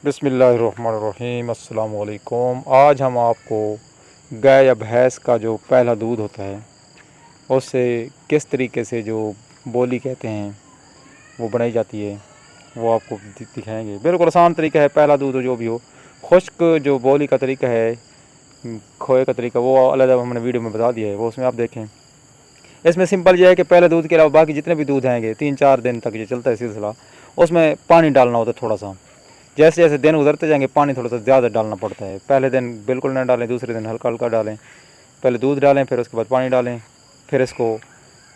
बिस्मिल्लाहिर्रहमानिर्रहीम। अस्सलाम वालेकुम। आज हम आपको गाय या भैंस का जो पहला दूध होता है उससे किस तरीके से जो बोली कहते हैं वो बनाई जाती है वो आपको दिखाएंगे। बिल्कुल आसान तरीका है। पहला दूध जो भी हो, खुश्क जो बोली का तरीका है, खोए का तरीका, वो अलग हमने वीडियो में बता दिया है, वो उसमें आप देखें। इसमें सिंपल ये है कि पहले दूध के अलावा बाकी जितने भी दूध आएंगे 3-4 दिन तक ये चलता है सिलसिला, उसमें पानी डालना होता है थोड़ा सा। जैसे जैसे दिन गुजरते जाएंगे पानी थोड़ा सा ज़्यादा डालना पड़ता है। पहले दिन बिल्कुल ना डालें, दूसरे दिन हल्का हल्का डालें। पहले दूध डालें, फिर उसके बाद पानी डालें, फिर इसको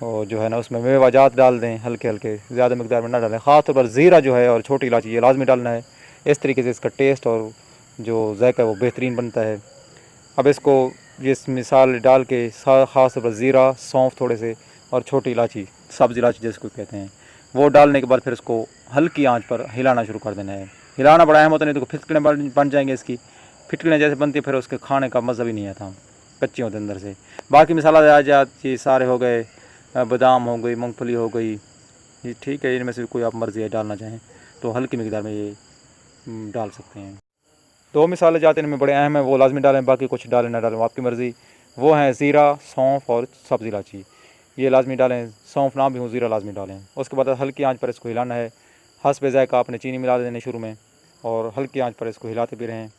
जो है ना उसमें मेवाजात डाल दें हल्के हल्के, ज़्यादा मकदार में ना डालें। ख़ास तौर पर ज़ीरा जो है और छोटी इलायची ये लाजमी डालना है। इस तरीके से इसका टेस्ट और जो जायका है वो बेहतरीन बनता है। अब इसको जिस मिसाल डाल के ख़ास तौर पर ज़ीरा, सौंफ थोड़े से और छोटी इलायची, सब्ज़ इलायची जिसको कहते हैं, वो डालने के बाद फिर इसको हल्की आंच पर हिलाना शुरू कर देना है। हिलाना बड़ा अहम होता, नहीं तो फिटकड़े बन जाएंगे इसकी। फिटकड़े जैसे बनती है फिर उसके खाने का मज़ा भी नहीं आता, कच्चे होते अंदर से। बाकी मसाला ये सारे हो गए, बादाम हो गई, मूंगफली हो गई, ये ठीक है। इनमें से कोई आप मर्ज़ी है डालना चाहें तो हल्की मिकदार में ये डाल सकते हैं। 2 मिसाले जाते हैं इनमें बड़े अहम हैं, वो लाजमी डालें, बाकी कुछ डालें ना डालें आपकी मर्ज़ी। वो हैं ज़ीरा, सौंफ और सब्ज़ इलायची, ये लाजमी डालें। सौंफ ना भी हो, ज़ीरा लाजमी डालें। उसके बाद हल्की आंच पर इसको हिलाना है। हस्ब ज़ायक़ा आपने चीनी मिला देनी शुरू में और हल्की आंच पर इसको हिलाते भी रहें।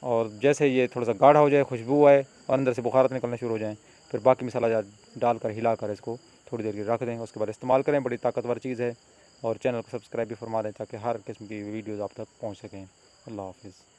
और जैसे ये थोड़ा सा गाढ़ा हो जाए, खुशबू आए और अंदर से बुखारत निकलना शुरू हो जाए, फिर बाकी मसाला डालकर हिलाकर इसको थोड़ी देर के रख दें। उसके बाद इस्तेमाल करें। बड़ी ताकतवर चीज़ है। और चैनल को सब्सक्राइब भी फरमा दें ताकि हर किस्म की वीडियोज़ आप तक पहुँच सकें। अल्लाह हाफ़िज़।